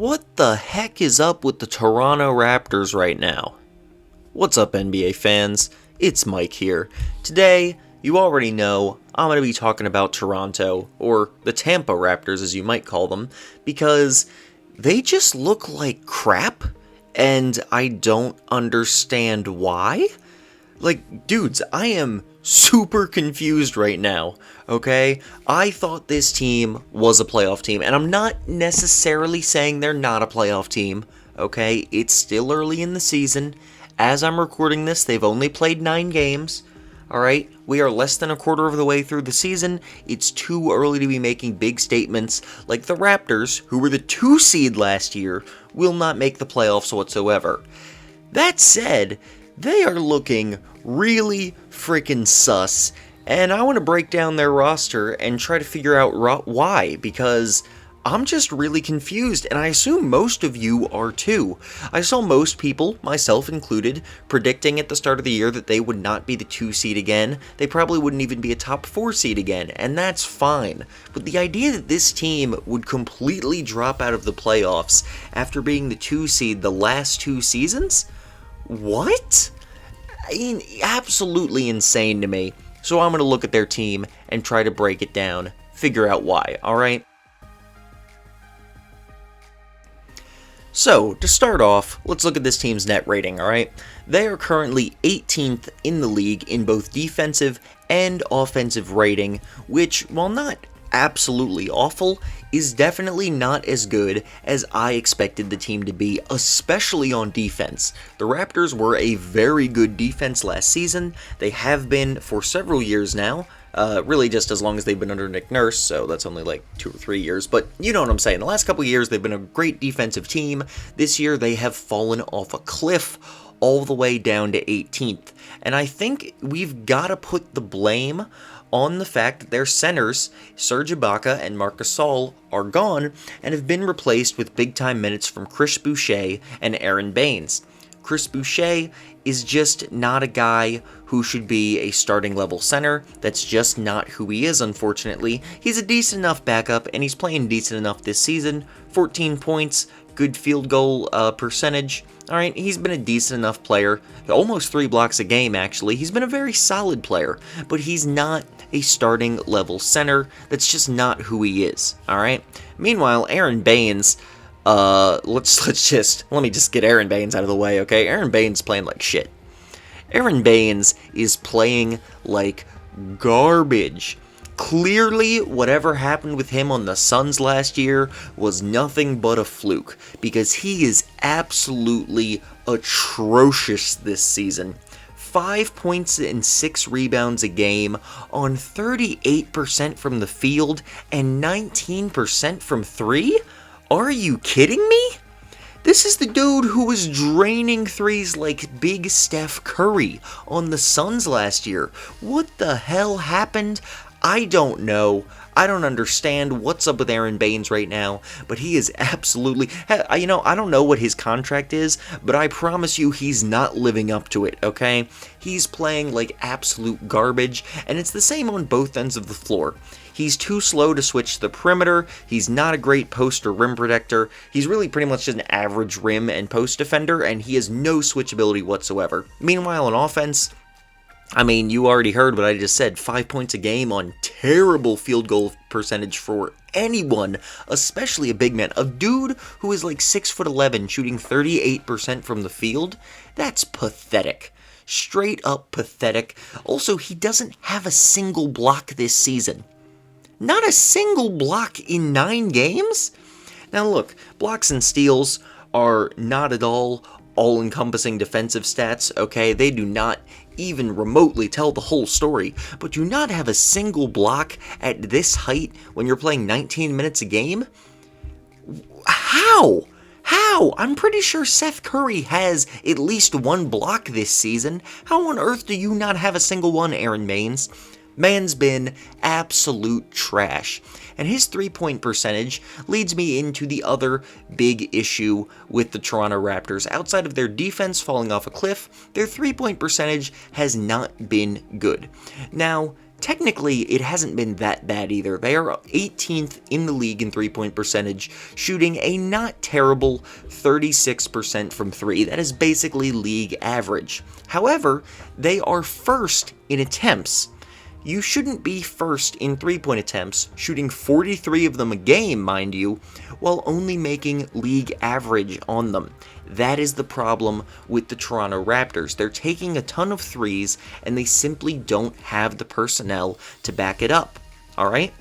What the heck is up with the Toronto Raptors right now? What's up, NBA fans? It's Mike here. Today, you already know, I'm going to be talking about Toronto, or the Tampa Raptors as you might call them, because they just look like crap, and I don't understand why. Like, dudes, I am super confused right now, okay? I thought this team was a playoff team, and I'm not necessarily saying they're not a playoff team, okay? It's still early in the season. As I'm recording this, they've only played 9 games, alright? We are less than a quarter of the way through the season. It's too early to be making big statements like the Raptors, who were the 2 seed last year, will not make the playoffs whatsoever. That said, they are looking really freaking sus, and I want to break down their roster and try to figure out why, because I'm just really confused, and I assume most of you are too. I saw most people, myself included, predicting at the start of the year that they would not be the 2 seed again. They probably wouldn't even be a top 4 seed again, and that's fine. But the idea that this team would completely drop out of the playoffs after being the 2 seed the last 2 seasons? What? I mean, absolutely insane to me. So I'm going to look at their team and try to break it down, figure out why, alright? So, to start off, let's look at this team's net rating, alright? They are currently 18th in the league in both defensive and offensive rating, which, while not absolutely awful, is definitely not as good as I expected the team to be, especially on defense. The Raptors were a very good defense last season. They have been for several years now, really just as long as they've been under Nick Nurse, so that's only like 2 or 3 years, but you know what I'm saying. The last couple years, they've been a great defensive team. This year, they have fallen off a cliff all the way down to 18th, and I think we've got to put the blame on the fact that their centers, Serge Ibaka and Marc Gasol, are gone and have been replaced with big-time minutes from Chris Boucher and Aaron Baines. Chris Boucher is just not a guy who should be a starting level center. That's just not who he is, unfortunately. He's a decent enough backup, and he's playing decent enough this season. 14 points, good field goal percentage. Alright, he's been a decent enough player. Almost 3 blocks a game, actually. He's been a very solid player, but he's not a starting level center. That's just not who he is, alright? Meanwhile, Aaron Baines, let me just get Aaron Baines out of the way, okay? Aaron Baines playing like shit. Aaron Baines is playing like garbage. Clearly, whatever happened with him on the Suns last year was nothing but a fluke, because he is absolutely atrocious this season. 5 points and 6 rebounds a game on 38% from the field and 19% from 3? Are you kidding me? This is the dude who was draining threes like Big Steph Curry on the Suns last year. What the hell happened? I don't know. I don't understand what's up with Aaron Baines right now, but he is absolutely... I don't know what his contract is, but I promise you he's not living up to it, okay? He's playing like absolute garbage, and it's the same on both ends of the floor. He's too slow to switch to the perimeter, he's not a great post or rim protector, he's really pretty much just an average rim and post defender, and he has no switchability whatsoever. Meanwhile, on offense, I mean, you already heard what I just said, 5 points a game on terrible field goal percentage for anyone, especially a big man. A dude who is like 6'11", shooting 38% from the field, that's pathetic. Straight up pathetic. Also, he doesn't have a single block this season. Not a single block in 9 games? Now look, blocks and steals are not at all-encompassing defensive stats, okay? They do not even remotely tell the whole story, but do not have a single block at this height when you're playing 19 minutes a game? How? I'm pretty sure Seth Curry has at least 1 block this season. How on earth do you not have a single one, Aaron Baines? Man's been absolute trash. And his 3-point percentage leads me into the other big issue with the Toronto Raptors. Outside of their defense falling off a cliff, their 3-point percentage has not been good. Now, technically, it hasn't been that bad either. They are 18th in the league in three-point percentage, shooting a not terrible 36% from three. That is basically league average. However, they are first in attempts. You shouldn't be first in three-point attempts, shooting 43 of them a game, mind you, while only making league average on them. That is the problem with the Toronto Raptors. They're taking a ton of threes, and they simply don't have the personnel to back it up, alright?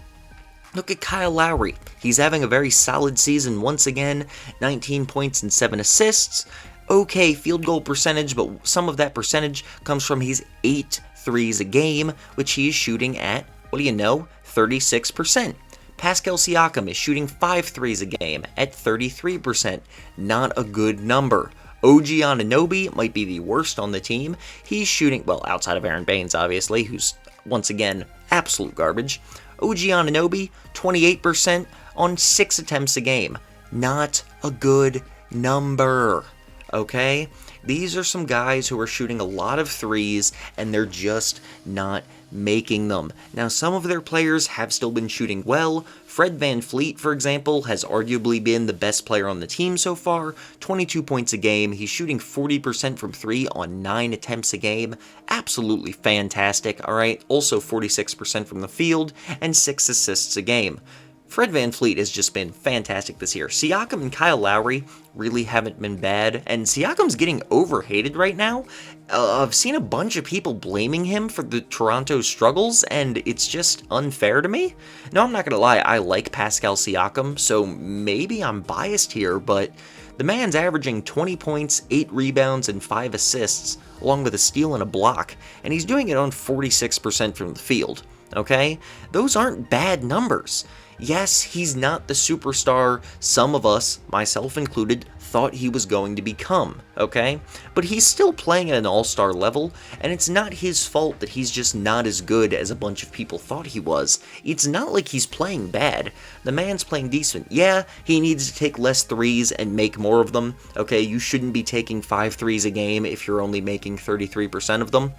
Look at Kyle Lowry. He's having a very solid season once again, 19 points and 7 assists. Okay field goal percentage, but some of that percentage comes from his 8 threes a game, which he is shooting at, what do you know, 36%. Pascal Siakam is shooting 5 threes a game at 33%. Not a good number. OG Anunoby might be the worst on the team. He's shooting, well, outside of Aaron Baines, obviously, who's, once again, absolute garbage. OG Anunoby, 28% on 6 attempts a game. Not a good number. Okay? These are some guys who are shooting a lot of threes, and they're just not making them. Now, some of their players have still been shooting well. Fred VanVleet, for example, has arguably been the best player on the team so far. 22 points a game. He's shooting 40% from three on 9 attempts a game. Absolutely fantastic, alright? Also 46% from the field, and 6 assists a game. Fred VanVleet has just been fantastic this year. Siakam and Kyle Lowry really haven't been bad, and Siakam's getting overhated right now. I've seen a bunch of people blaming him for the Toronto struggles, and it's just unfair to me. No, I'm not gonna lie, I like Pascal Siakam, so maybe I'm biased here, but the man's averaging 20 points, 8 rebounds, and 5 assists, along with a steal and a block, and he's doing it on 46% from the field, okay? Those aren't bad numbers. Yes, he's not the superstar some of us, myself included, thought he was going to become, okay? But he's still playing at an all-star level, and it's not his fault that he's just not as good as a bunch of people thought he was. It's not like he's playing bad. The man's playing decent. Yeah, he needs to take less threes and make more of them, okay? You shouldn't be taking 5 threes a game if you're only making 33% of them.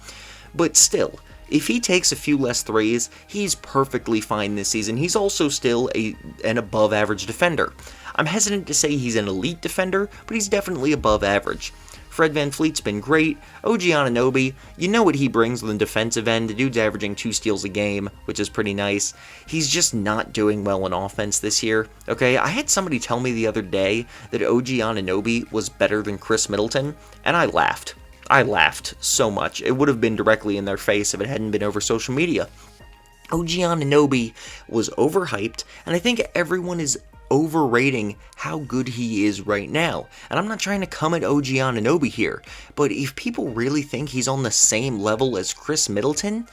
But still, if he takes a few less threes, he's perfectly fine this season. He's also still an above-average defender. I'm hesitant to say he's an elite defender, but he's definitely above average. Fred VanVleet's been great. OG Anunoby, you know what he brings on the defensive end. The dude's averaging 2 steals a game, which is pretty nice. He's just not doing well on offense this year, okay? I had somebody tell me the other day that OG Anunoby was better than Chris Middleton, and I laughed. I laughed so much. It would have been directly in their face if it hadn't been over social media. OG Anunoby was overhyped, and I think everyone is overrating how good he is right now. And I'm not trying to come at OG Anunoby here, but if people really think he's on the same level as Chris Middleton,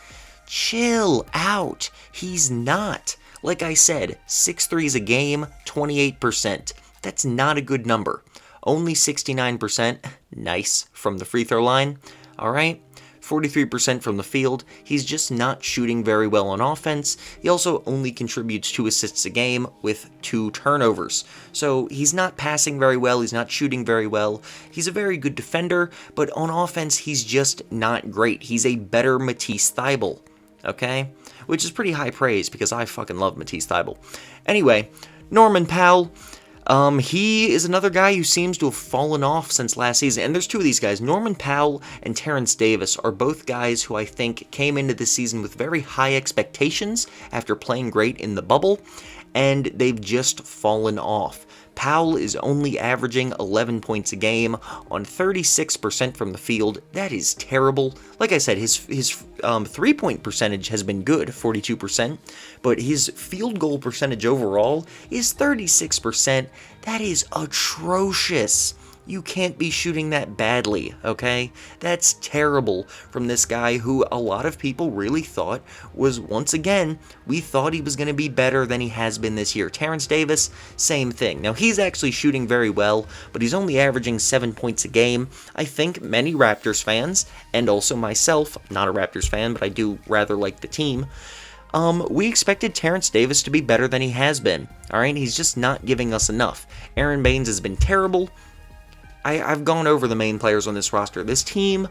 chill out. He's not. Like I said, 6 threes a game, 28%. That's not a good number. Only 69%, nice, from the free throw line, alright? 43% from the field. He's just not shooting very well on offense. He also only contributes 2 assists a game with 2 turnovers. So he's not passing very well, he's not shooting very well. He's a very good defender, but on offense, he's just not great. He's a better Matisse Thybulle, okay? Which is pretty high praise because I fucking love Matisse Thybulle. Anyway, Norman Powell. He is another guy who seems to have fallen off since last season, and there's 2 of these guys. Norman Powell and Terrence Davis are both guys who I think came into this season with very high expectations after playing great in the bubble, and they've just fallen off. Powell is only averaging 11 points a game on 36% from the field. That is terrible. Like I said, his 3-point percentage has been good, 42%, but his field goal percentage overall is 36%. That is atrocious. You can't be shooting that badly, okay? That's terrible from this guy who a lot of people really thought was, once again, we thought he was going to be better than he has been this year. Terrence Davis, same thing. Now, he's actually shooting very well, but he's only averaging 7 points a game. I think many Raptors fans, and also myself, not a Raptors fan, but I do rather like the team, we expected Terrence Davis to be better than he has been, alright? He's just not giving us enough. Aaron Baines has been terrible. I've gone over the main players on this roster. This team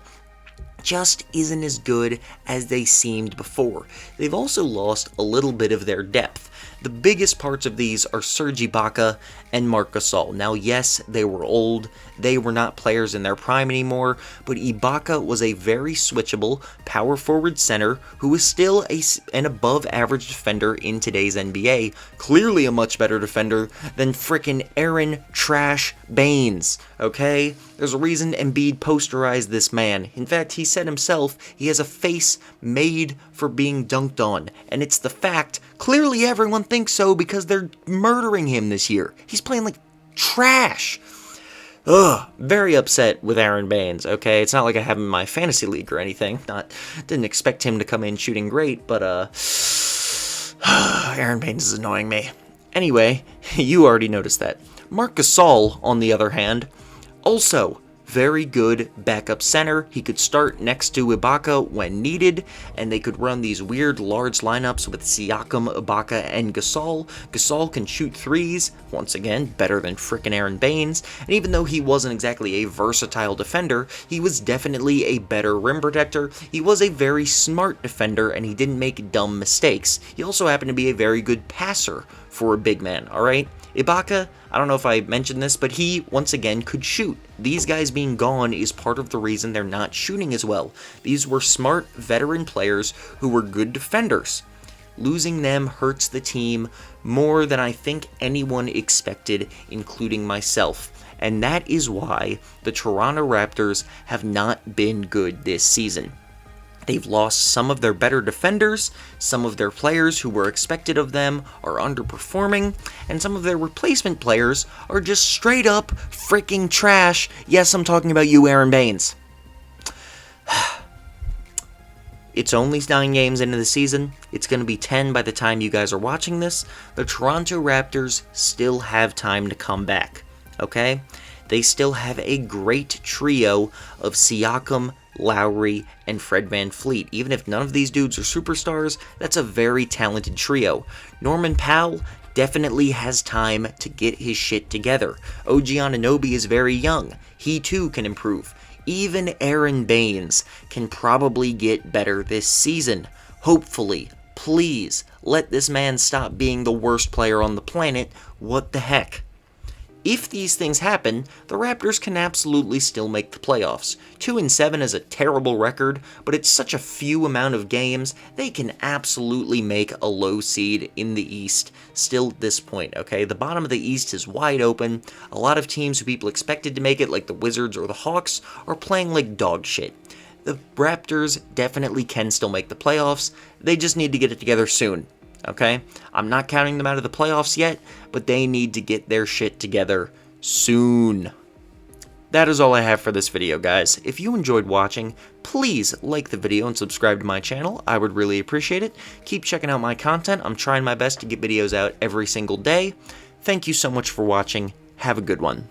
just isn't as good as they seemed before. They've also lost a little bit of their depth. The biggest parts of these are Serge Ibaka and Marc Gasol. Now, yes, they were old, they were not players in their prime anymore, but Ibaka was a very switchable power forward center who is still an above average defender in today's NBA, clearly a much better defender than frickin' Aaron Trash Baines, okay? There's a reason Embiid posterized this man. In fact, he said himself he has a face made for being dunked on, and it's the fact. Clearly everyone thinks so because they're murdering him this year. He's playing like trash. Ugh, very upset with Aaron Baines, okay? It's not like I have him in my fantasy league or anything. Didn't expect him to come in shooting great, but Aaron Baines is annoying me. Anyway, you already noticed that. Marc Gasol, on the other hand, also very good backup center. He could start next to Ibaka when needed, and they could run these weird large lineups with Siakam, Ibaka, and Gasol. Gasol can shoot threes, once again, better than frickin' Aaron Baines, and even though he wasn't exactly a versatile defender, he was definitely a better rim protector. He was a very smart defender, and he didn't make dumb mistakes. He also happened to be a very good passer for a big man, alright? Ibaka, I don't know if I mentioned this, but he, once again, could shoot. These guys being gone is part of the reason they're not shooting as well. These were smart, veteran players who were good defenders. Losing them hurts the team more than I think anyone expected, including myself. And that is why the Toronto Raptors have not been good this season. They've lost some of their better defenders, some of their players who were expected of them are underperforming, and some of their replacement players are just straight up freaking trash. Yes, I'm talking about you, Aaron Baines. It's only 9 games into the season. It's going to be 10 by the time you guys are watching this. The Toronto Raptors still have time to come back, okay? They still have a great trio of Siakam, Lowry, and Fred VanVleet. Even if none of these dudes are superstars, that's a very talented trio. Norman Powell definitely has time to get his shit together. OG Anunoby is very young. He too can improve. Even Aaron Baines can probably get better this season. Hopefully. Please, let this man stop being the worst player on the planet. What the heck? If these things happen, the Raptors can absolutely still make the playoffs. 2-7 is a terrible record, but it's such a few amount of games, they can absolutely make a low seed in the East still at this point, okay? The bottom of the East is wide open. A lot of teams who people expected to make it, like the Wizards or the Hawks, are playing like dog shit. The Raptors definitely can still make the playoffs, they just need to get it together soon. Okay? I'm not counting them out of the playoffs yet, but they need to get their shit together soon. That is all I have for this video, guys. If you enjoyed watching, please like the video and subscribe to my channel. I would really appreciate it. Keep checking out my content. I'm trying my best to get videos out every single day. Thank you so much for watching. Have a good one.